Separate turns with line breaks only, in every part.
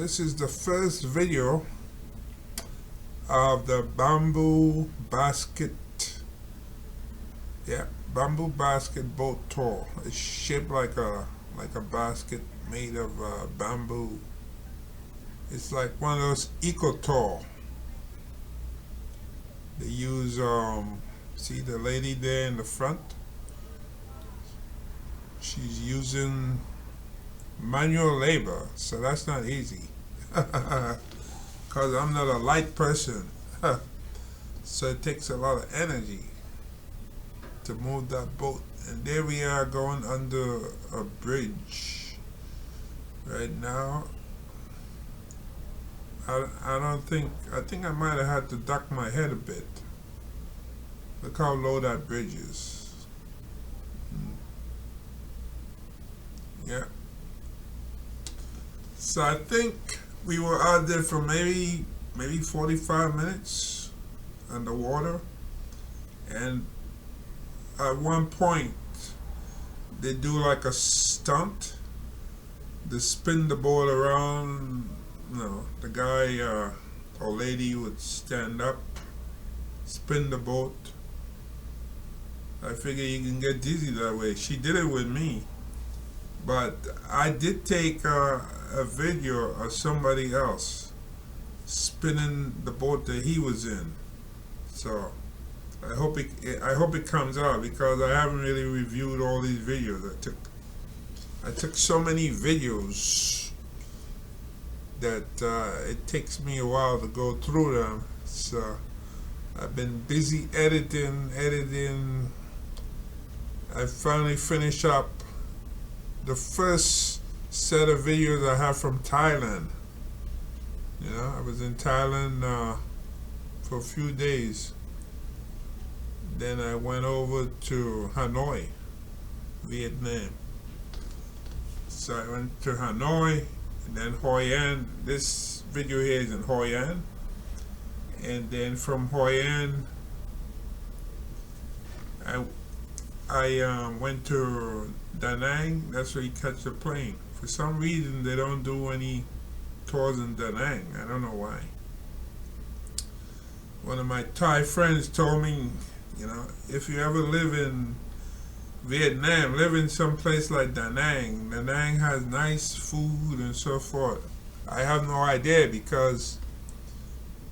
this is the first video of the bamboo basket, bamboo basket boat tour. It's shaped like a basket made of bamboo. It's like one of those eco tour. They use see the lady there in the front? She's using manual labor, so that's not easy. Because I'm not a light person. So it takes a lot of energy to move that boat. And there we are going under a bridge right now. I think I might have had to duck my head a bit. Look how low that bridge is. Yeah. So I think we were out there for maybe 45 minutes underwater, and at one point they do like a stunt. They spin the boat around. The guy or lady would stand up, spin the boat. I figure you can get dizzy that way. She did it with me. But I did take a video of somebody else spinning the boat that he was in. So I hope it comes out, because I haven't really reviewed all these videos I took so many videos that it takes me a while to go through them. So I've been busy editing. I finally finished up the first set of videos I have from Thailand. I was in Thailand for a few days. Then I went over to Hanoi, Vietnam. So I went to Hanoi, and then Hoi An. This video here is in Hoi An. And then from Hoi An, I went to Da Nang. That's where you catch the plane. For some reason, they don't do any tours in Da Nang. I don't know why. One of my Thai friends told me, if you ever live in Vietnam, live in some place like Da Nang. Da Nang has nice food and so forth. I have no idea, because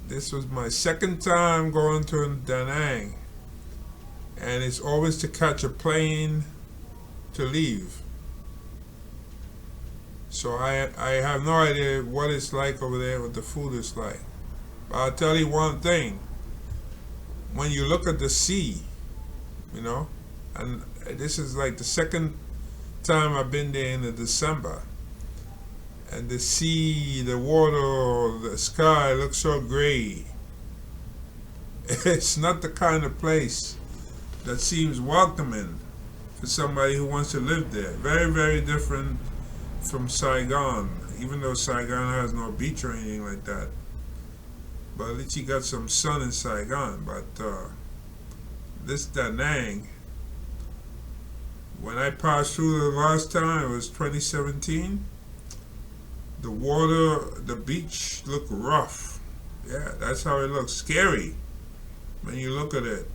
this was my second time going to Da Nang. And it's always to catch a plane to leave. So I have no idea what it's like over there, what the food is like. But I'll tell you one thing. When you look at the sea, and this is like the second time I've been there in the December, and the sea, the water, the sky looks so gray. It's not the kind of place that seems welcoming for somebody who wants to live there. Very, very different from Saigon, even though Saigon has no beach or anything like that. But at least you got some sun in Saigon. But this Da Nang, when I passed through the last time, it was 2017, the water, the beach looked rough. Yeah, that's how it looks. Scary when you look at it.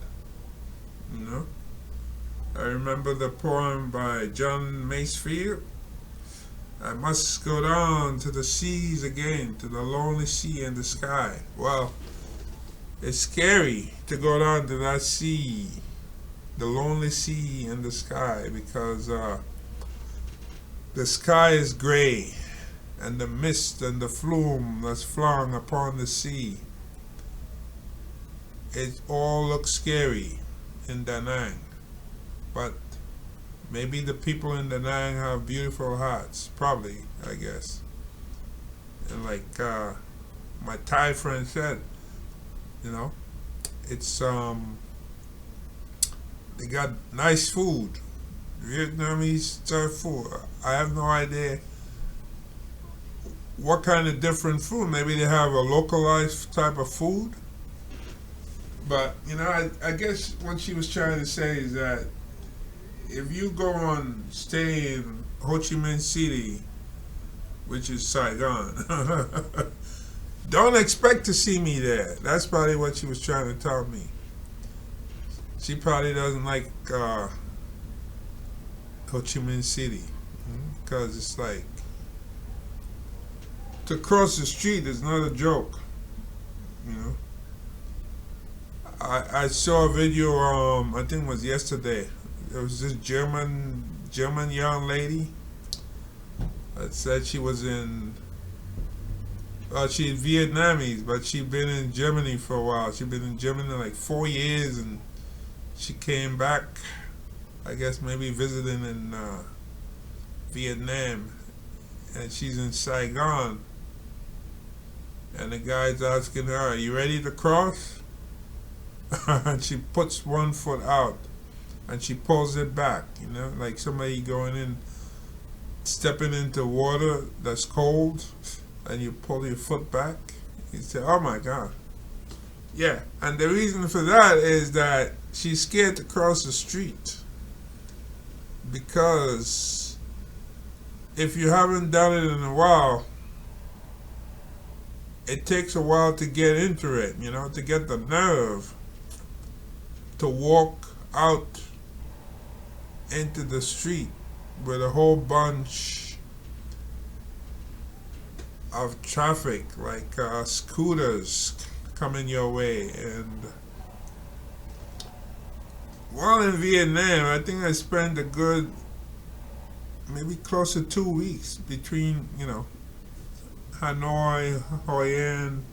I remember the poem by John Masefield. I must go down to the seas again, to the lonely sea and the sky. Well, it's scary to go down to that sea, the lonely sea and the sky, because the sky is gray, and the mist and the flume that's flung upon the sea, it all looks scary in Da Nang. But maybe the people in Da Nang have beautiful hearts. Probably, I guess. And like my Thai friend said, it's they got nice food, Vietnamese Thai food. I have no idea what kind of different food. Maybe they have a localized type of food. But I guess what she was trying to say is that if you go and stay in Ho Chi Minh City which is Saigon. Don't expect to see me there. That's probably what she was trying to tell me. She probably doesn't like Ho Chi Minh City, because it's like, to cross the street is not a joke, you know. I saw a video, I think it was yesterday. There was this German young lady that said she was in, she's Vietnamese, but she'd been in Germany for a while. She'd been in Germany like 4 years, and she came back, I guess maybe visiting in Vietnam, and she's in Saigon. And the guy's asking her, "Are you ready to cross?" And she puts one foot out, and she pulls it back, you know, like somebody going in, stepping into water that's cold, and you pull your foot back. You say, "Oh my God." Yeah, and the reason for that is that she's scared to cross the street, because if you haven't done it in a while, it takes a while to get into it, you know, to get the nerve to walk out into the street with a whole bunch of traffic, like scooters coming your way. And while in Vietnam, I think I spent a good, maybe close to 2 weeks between, you know, Hanoi, Hoi An,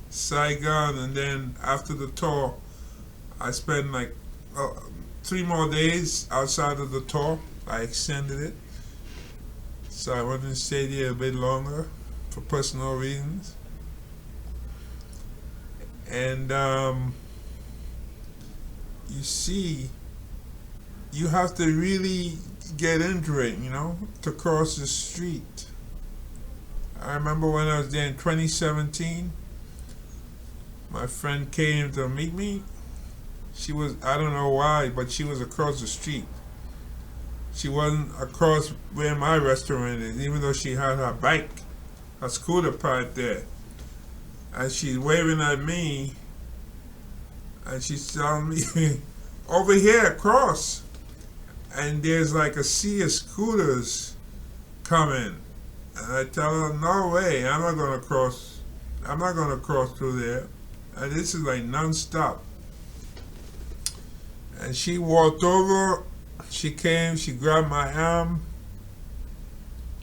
Saigon, and then after the tour, I spent like 3 more days outside of the tour. I extended it, so I wanted to stay there a bit longer for personal reasons. And you see, you have to really get into it, you know, to cross the street. I remember when I was there in 2017, my friend came to meet me. She was, I don't know why, but she was across the street. She wasn't across where my restaurant is, even though she had her bike, her scooter parked there. And she's waving at me, and she's telling me, "Over here, across." And there's like a sea of scooters coming. And I tell her, "No way, I'm not gonna cross through there." And this is like non-stop. And she walked over, she came, she grabbed my arm,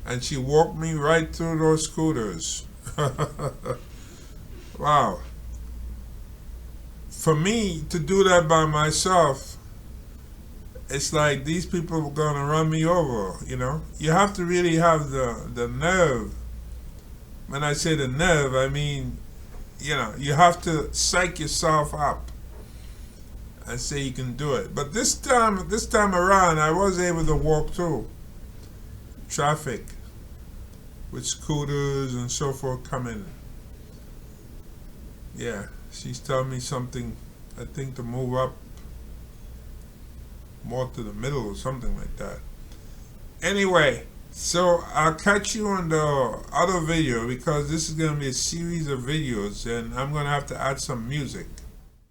and she walked me right through those scooters. Wow. For me to do that by myself, it's like these people are gonna run me over, you know. You have to really have the nerve. When I say the nerve, I mean, you know, you have to psych yourself up and say you can do it. But this time around, I was able to walk through traffic with scooters and so forth coming. Yeah, she's telling me something, I think to move up more to the middle or something like that. Anyway, so I'll catch you on the other video, because this is going to be a series of videos, and I'm going to have to add some music.